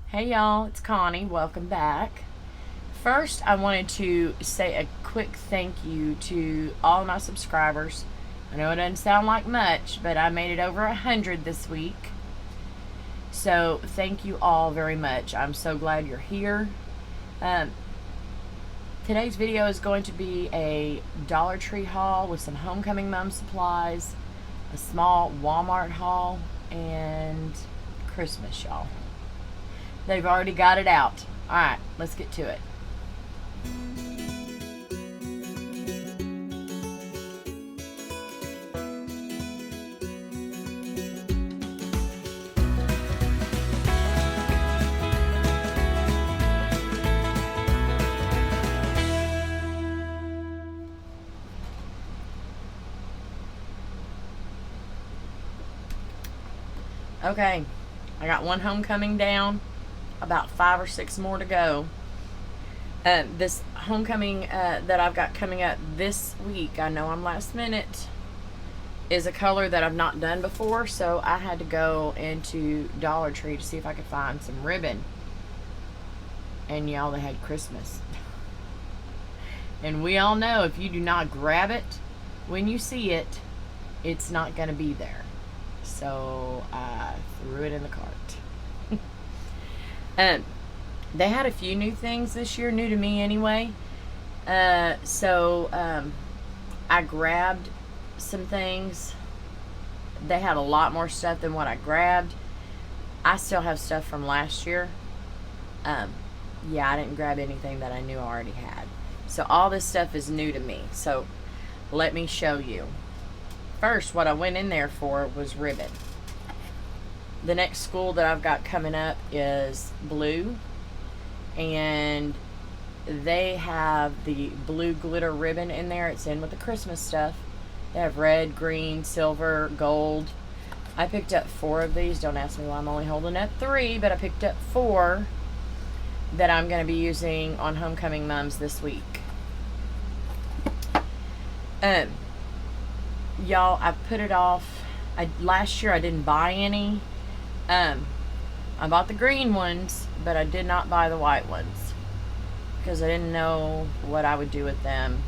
Hey y'all, it's Connie. Welcome back. First, I wanted to say a quick thank you to all my subscribers. I know it doesn't sound like much, but I made it over 100 this week. So, thank you all very much. I'm so glad you're here. Today's video is going to be a Dollar Tree haul with some homecoming mom supplies, a small Walmart haul, and Christmas, y'all. They've already got it out. Alright, let's get to it. Okay, I got one homecoming down, about 5 or 6 more to go. This homecoming that I've got coming up this week, I know I'm last minute, is a color that I've not done before, so I had to go into Dollar Tree to see if I could find some ribbon. And y'all, they had Christmas. And we all know if you do not grab it when you see it, it's not going to be there. So I threw it in the cart. They had a few new things this year, new to me anyway. So I grabbed some things. They had a lot more stuff than what I grabbed. I still have stuff from last year. Yeah, I didn't grab anything that I knew I already had. So all this stuff is new to me. So let me show you. First, what I went in there for was ribbon. The next school that I've got coming up is blue, and they have the blue glitter ribbon in there. It's in with the Christmas stuff. They have red, green, silver, gold. I picked up 4 of these. Don't ask me why I'm only holding up 3, but I picked up 4 that I'm going to be using on homecoming mums this week. Y'all, I put it off. Last year I didn't buy any. I bought the green ones, but I did not buy the white ones because I didn't know what I would do with them.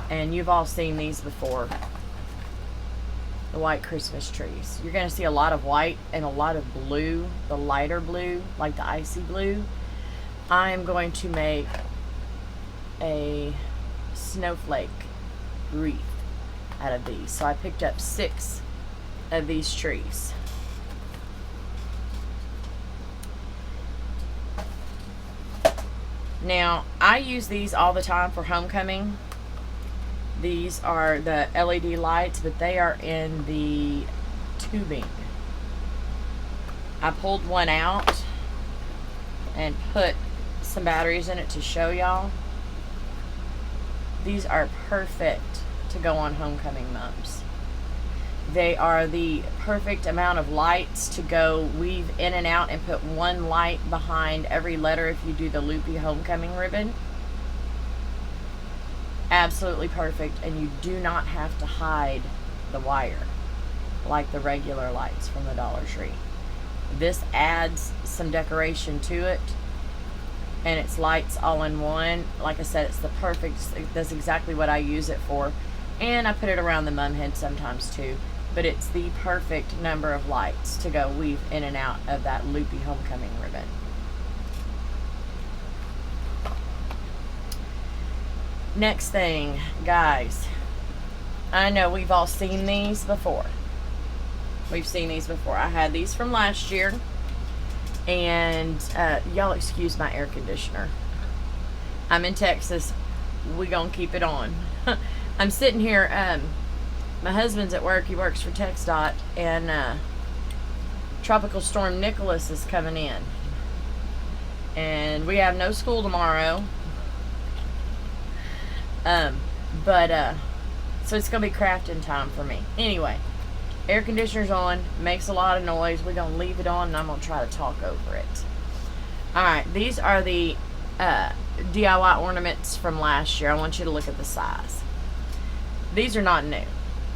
And you've all seen these before. The white Christmas trees. You're going to see a lot of white and a lot of blue, the lighter blue, like the icy blue. I am going to make a snowflake wreath out of these. So I picked up 6 of these trees. Now, I use these all the time for homecoming. These are the LED lights, but they are in the tubing. I pulled one out and put some batteries in it to show y'all. These are perfect to go on homecoming mums. They are the perfect amount of lights to go weave in and out and put one light behind every letter if you do the loopy homecoming ribbon. Absolutely perfect, and you do not have to hide the wire like the regular lights from the Dollar Tree. This adds some decoration to it, and it's lights all in one. Like I said, it's the perfect, that's exactly what I use it for. And I put it around the mum head sometimes too. But it's the perfect number of lights to go weave in and out of that loopy homecoming ribbon. Next thing, guys. I know we've all seen these before. We've seen these before. I had these from last year. And y'all excuse my air conditioner. I'm in Texas. We gonna keep it on. I'm sitting here, my husband's at work, he works for TxDOT, and Tropical Storm Nicholas is coming in. And we have no school tomorrow. So it's going to be crafting time for me. Anyway, air conditioner's on, makes a lot of noise. We're going to leave it on, and I'm going to try to talk over it. Alright, these are the DIY ornaments from last year. I want you to look at the size. These are not new.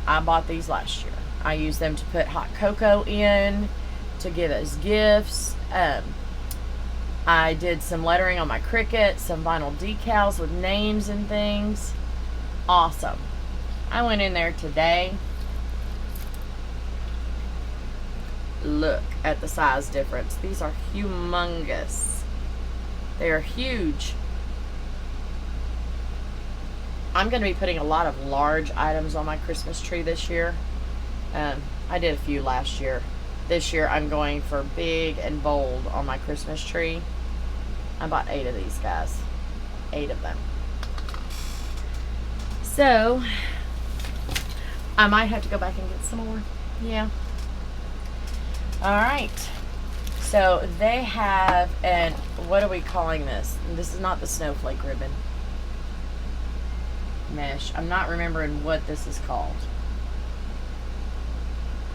I bought these last year. I use them to put hot cocoa in, to give as gifts. I did some lettering on my Cricut, some vinyl decals with names and things. Awesome. I went in there today. Look at the size difference. These are humongous. They are huge. I'm going to be putting a lot of large items on my Christmas tree this year. I did a few last year. This year I'm going for big and bold on my Christmas tree. I bought 8 of these guys. 8 of them. So, I might have to go back and get some more. Yeah. Alright. So, they have an, what are we calling this? This is not the snowflake ribbon. Mesh. I'm not remembering what this is called.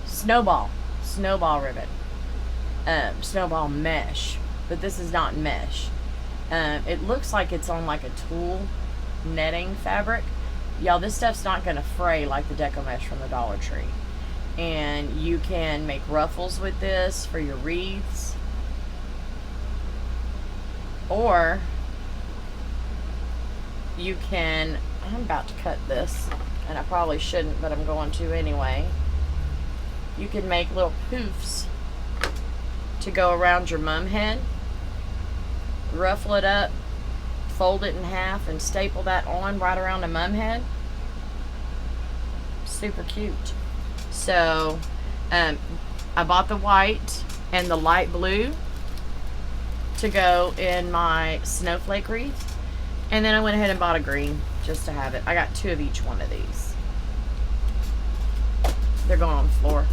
Snowball ribbon. Snowball mesh, but this is not mesh. It looks like it's on like a tulle netting fabric. Y'all, this stuff's not gonna fray like the deco mesh from the Dollar Tree. And you can make ruffles with this for your wreaths, or you can, I'm about to cut this, and I probably shouldn't, but I'm going to anyway. You can make little poofs to go around your mum head, ruffle it up, fold it in half, and staple that on right around the mum head. Super cute. So, I bought the white and the light blue to go in my snowflake wreath, and then I went ahead and bought a green just to have it. I got 2 of each one of these. They're going on the floor.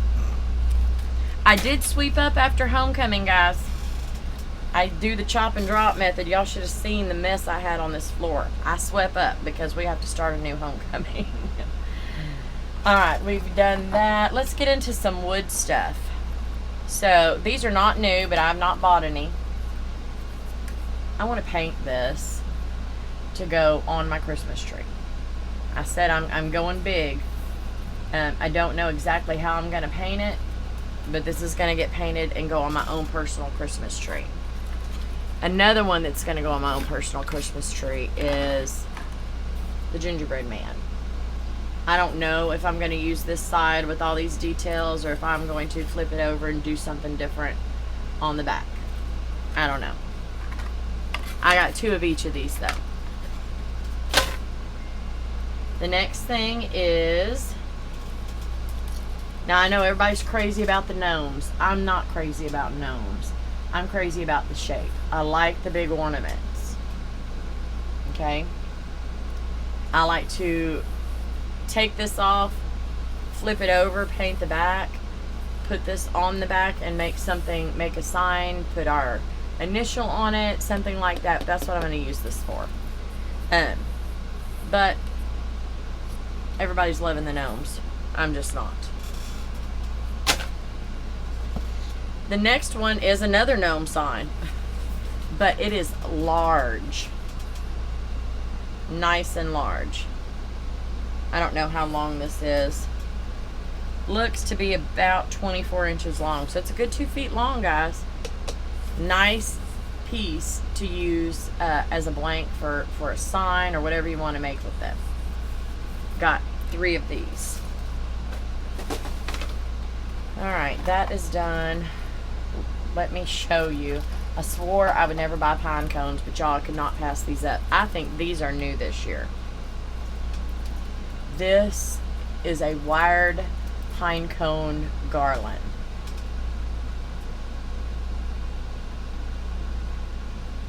I did sweep up after homecoming, guys. I do the chop and drop method. Y'all should have seen the mess I had on this floor. I swept up because we have to start a new homecoming. Alright, we've done that. Let's get into some wood stuff. So, these are not new, but I've not bought any. I want to paint this to go on my Christmas tree. I said I'm going big. I don't know exactly how I'm going to paint it, but this is going to get painted and go on my own personal Christmas tree. Another one that's going to go on my own personal Christmas tree is the Gingerbread Man. I don't know if I'm going to use this side with all these details or if I'm going to flip it over and do something different on the back. I don't know. I got 2 of each of these though. The next thing is, now I know everybody's crazy about the gnomes. I'm not crazy about gnomes. I'm crazy about the shape. I like the big ornaments. Okay? I like to take this off, flip it over, paint the back, put this on the back and make something, make a sign, put our initial on it, something like that. That's what I'm going to use this for. But everybody's loving the gnomes. I'm just not. The next one is another gnome sign, but it is large. Nice and large. I don't know how long this is. Looks to be about 24 inches long, so it's a good 2 feet long, guys. Nice piece to use as a blank for a sign or whatever you want to make with it. Got 3 of these. Alright, that is done. Let me show you. I swore I would never buy pine cones, but y'all could not pass these up. I think these are new this year. This is a wired pine cone garland.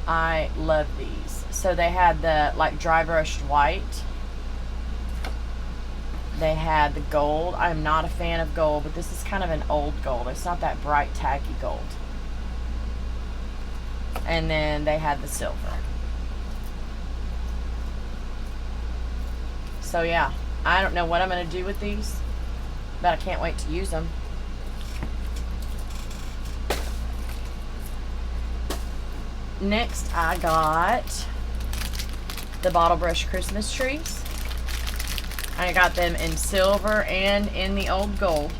I love these. So they had the like dry brushed white. They had the gold. I'm not a fan of gold, but this is kind of an old gold. It's not that bright, tacky gold. And then they had the silver. So yeah, I don't know what I'm going to do with these, but I can't wait to use them. Next, I got the bottle brush Christmas trees. I got them in silver and in the old gold,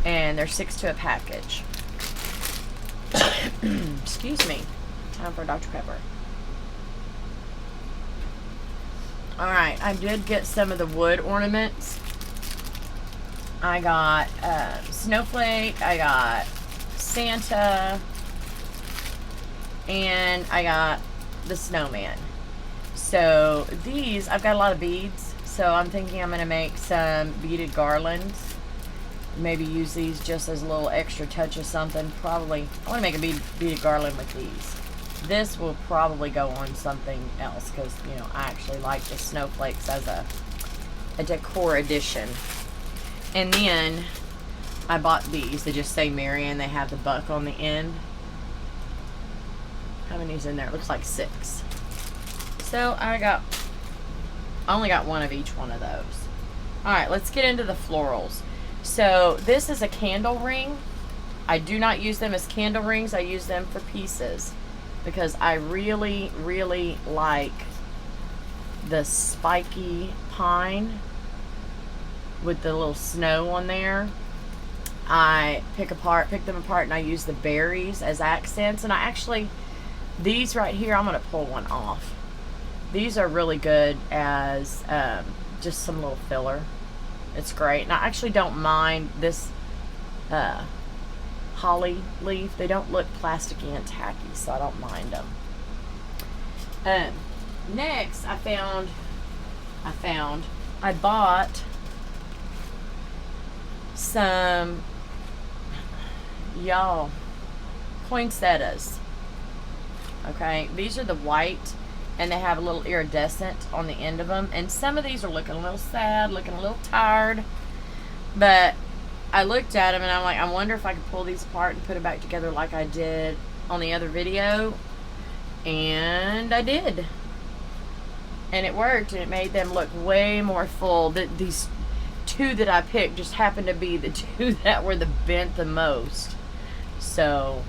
and they're 6 to a package. Excuse me. Time for Dr. Pepper. Alright, I did get some of the wood ornaments. I got Snowflake, I got Santa, and I got the snowman. So these, I've got a lot of beads, so I'm thinking I'm going to make some beaded garlands. Maybe use these just as a little extra touch of something. Probably, I want to make a beaded garland with these. This will probably go on something else because, you know, I actually like the snowflakes as a decor addition. And then I bought these. They just say Mary and they have the buck on the end. How many's in there? It looks like 6. So I only got one of each one of those. Alright, let's get into the florals. So this is a candle ring. I do not use them as candle rings. I use them for pieces because I really, really like the spiky pine with the little snow on there. I pick them apart, and I use the berries as accents. And I actually, these right here, I'm going to pull one off. These are really good as just some little filler. It's great. And I actually don't mind this holly leaf. They don't look plasticky and tacky, so I don't mind them. Next, I bought some, y'all, poinsettias. Okay, these are the white, and they have a little iridescent on the end of them. And some of these are looking a little sad, looking a little tired. But I looked at them and I'm like, I wonder if I could pull these apart and put them back together like I did on the other video. And I did. And it worked, and it made them look way more full. These 2 that I picked just happened to be the 2 that were bent the most. So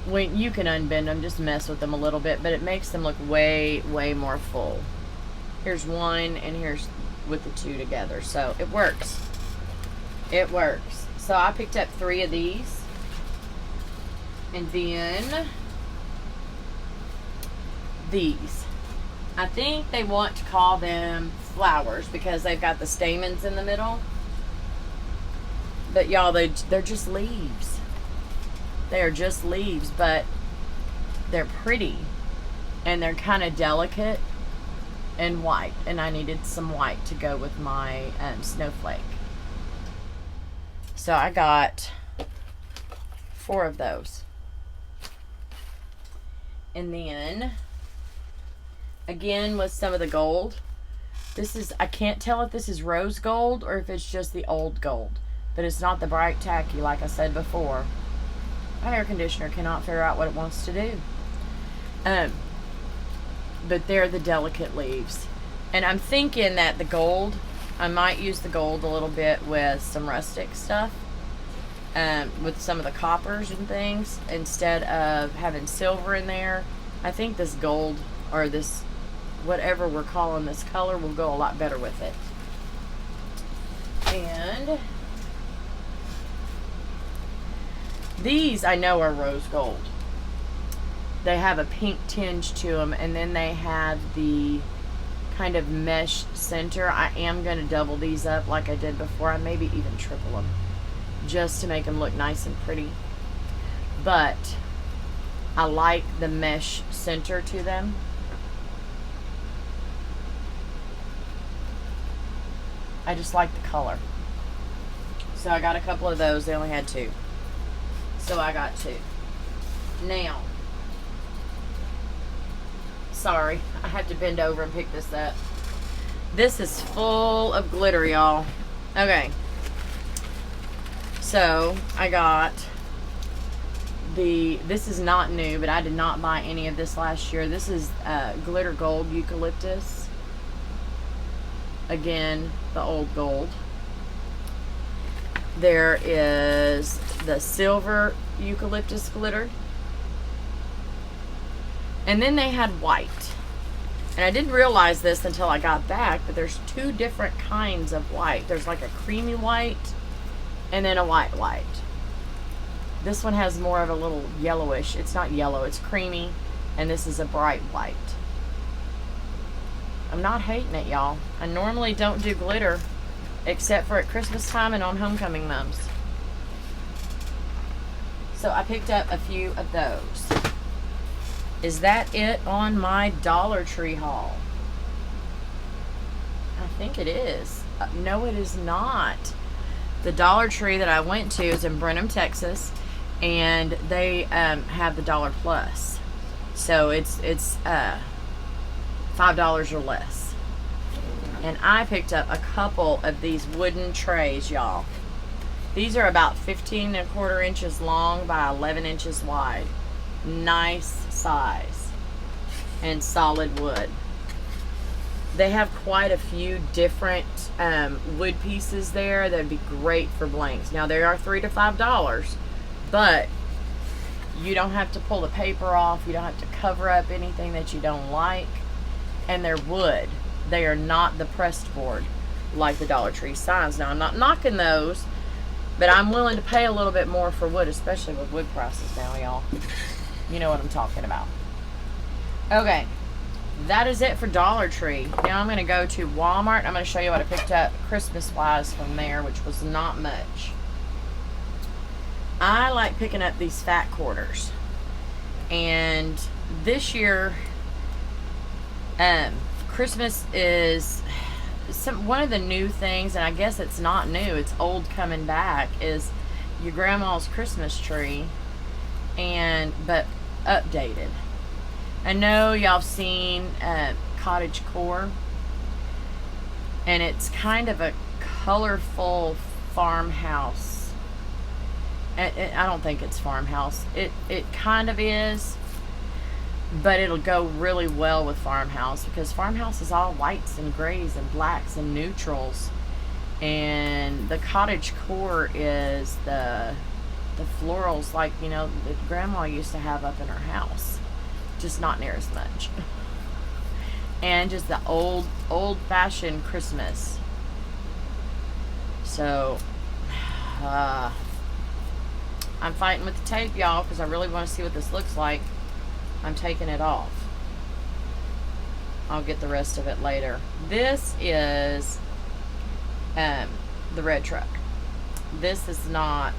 when you can unbend them, just mess with them a little bit, but it makes them look way, way more full. Here's one, and here's with the 2 together. So it works. It works. So I picked up 3 of these. And then these. I think they want to call them flowers because they've got the stamens in the middle. But y'all, they're just leaves. They are just leaves, but they're pretty. And they're kind of delicate and white. And I needed some white to go with my snowflake. So I got 4 of those. And then, again, with some of the gold. This is, I can't tell if this is rose gold or if it's just the old gold. But it's not the bright tacky like I said before. My air conditioner cannot figure out what it wants to do. But they're the delicate leaves. And I'm thinking that the gold, I might use the gold a little bit with some rustic stuff. With some of the coppers and things. Instead of having silver in there. I think this gold, or this, whatever we're calling this color, will go a lot better with it. And these I know are rose gold. They have a pink tinge to them, and then they have the kind of mesh center. I am going to double these up like I did before. I maybe even triple them just to make them look nice and pretty. But I like the mesh center to them. I just like the color. So I got a couple of those. They only had 2. So I got 2. Now, sorry, I have to bend over and pick this up. This is full of glitter, y'all. Okay. So I got this is not new, but I did not buy any of this last year. This is glitter gold eucalyptus. Again, the old gold. There is the silver eucalyptus glitter. And then they had white. And I didn't realize this until I got back, but there's 2 different kinds of white. There's like a creamy white and then a white white. This one has more of a little yellowish. It's not yellow, it's creamy. And this is a bright white. I'm not hating it, y'all. I normally don't do glitter except for at Christmas time and on homecoming mums. So I picked up a few of those. Is that it on my Dollar Tree haul? I think it is. No, it is not. The Dollar Tree that I went to is in Brenham, Texas, and they have the Dollar Plus. So it's $5 or less. And I picked up a couple of these wooden trays, y'all. These are about 15¼ inches long by 11 inches wide. Nice size and solid wood. They have quite a few different wood pieces there that would be great for blanks. Now they are $3 to $5, but you don't have to pull the paper off. You don't have to cover up anything that you don't like. And they're wood. They are not the pressed board like the Dollar Tree signs. Now I'm not knocking those, but I'm willing to pay a little bit more for wood, especially with wood prices now, y'all. You know what I'm talking about. Okay, that is it for Dollar Tree. Now I'm going to go to Walmart. I'm going to show you what I picked up Christmas-wise from there, which was not much. I like picking up these fat quarters. And this year, Christmas is one of the new things, and I guess it's not new, it's old coming back, is your grandma's Christmas tree, but updated. I know y'all have seen cottage core, and it's kind of a colorful farmhouse. I don't think it's farmhouse. It kind of is, but it'll go really well with farmhouse, because farmhouse is all whites and grays and blacks and neutrals, and the cottage core is the florals, like, you know, that grandma used to have up in her house, just not near as much. And just the old-fashioned Christmas. So I'm fighting with the tape, y'all, because I really want to see what this looks like. I'm taking it off. I'll get the rest of it later. This is the red truck. This is not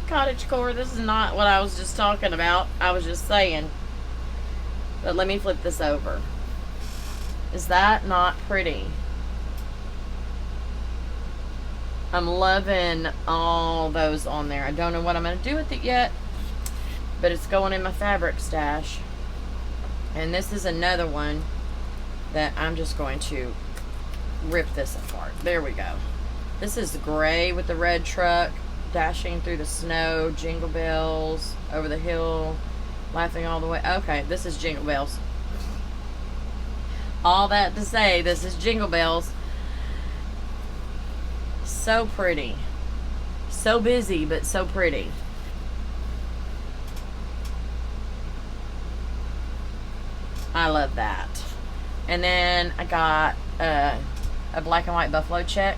cottage core. This is not what I was just talking about. I was just saying. But let me flip this over. Is that not pretty? I'm loving all those on there. I don't know what I'm going to do with it yet, but it's going in my fabric stash. And this is another one that I'm just going to rip this apart. There we go. This is gray with the red truck, dashing through the snow, jingle bells, over the hill, laughing all the way. Okay, this is Jingle Bells. All that to say, this is Jingle Bells. So pretty. So busy, but so pretty. I love that. And then I got a black and white buffalo check.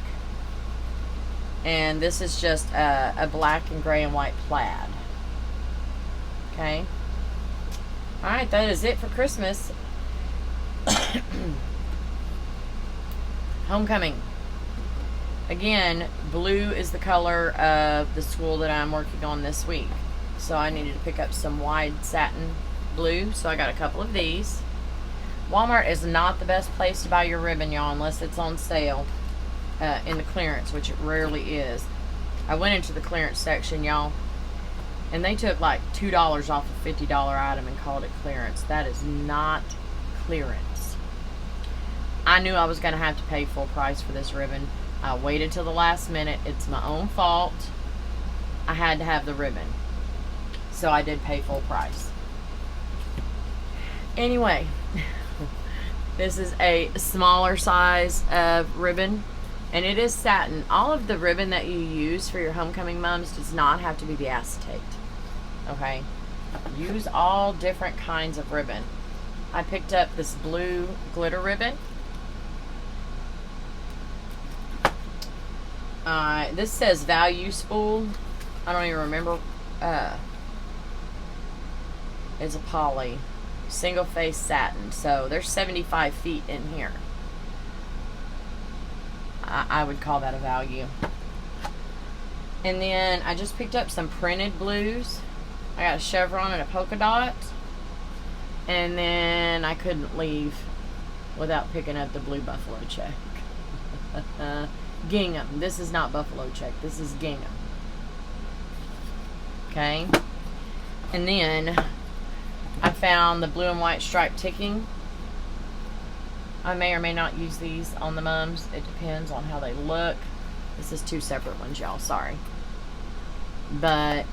And this is just a black and gray and white plaid. Okay. Alright, that is it for Christmas. Homecoming. Again, blue is the color of the school that I'm working on this week. So I needed to pick up some wide satin blue. So I got a couple of these. Walmart is not the best place to buy your ribbon, y'all, unless it's on sale in the clearance, which it rarely is. I went into the clearance section, y'all, and they took like $2 off a $50 item and called it clearance. That is not clearance. I knew I was going to have to pay full price for this ribbon. I waited till the last minute. It's my own fault. I had to have the ribbon. So I did pay full price. Anyway, this is a smaller size of ribbon, and it is satin. All of the ribbon that you use for your homecoming mums does not have to be the acetate. Okay? Use all different kinds of ribbon. I picked up this blue glitter ribbon. This says value spool. I don't even remember. It's a poly. Single face satin. So there's 75 feet in here. I would call that a value. And then I just picked up some printed blues. I got a chevron and a polka dot. And then I couldn't leave without picking up the blue buffalo check. Gingham. This is not buffalo check. This is gingham. Okay. And then I found the blue and white stripe ticking. I may or may not use these on the mums. It depends on how they look. This is two separate ones, y'all. Sorry. But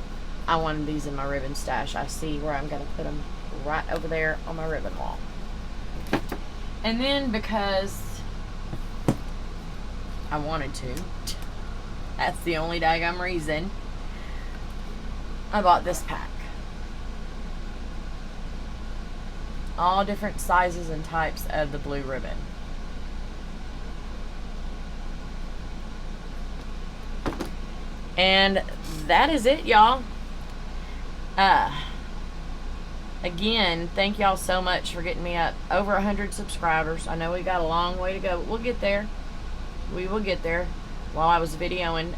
I wanted these in my ribbon stash. I see where I'm going to put them right over there on my ribbon wall. And then because I wanted to, that's the only daggum reason, I bought this pack. All different sizes and types of the blue ribbon. And that is it, y'all. Again, thank y'all so much for getting me up over 100 subscribers. I know we got a long way to go, but we'll get there. We will get there. While I was videoing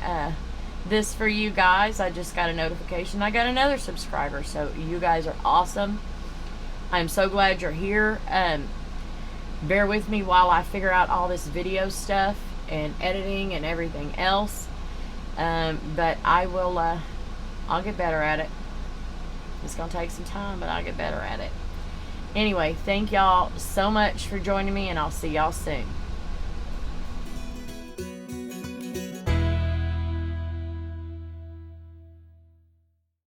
this for you guys, I just got a notification. I got another subscriber, so you guys are awesome. I'm so glad you're here. Bear with me while I figure out all this video stuff and editing and everything else. But I will, I'll get better at it. It's going to take some time, but I'll get better at it. Anyway, thank y'all so much for joining me, and I'll see y'all soon.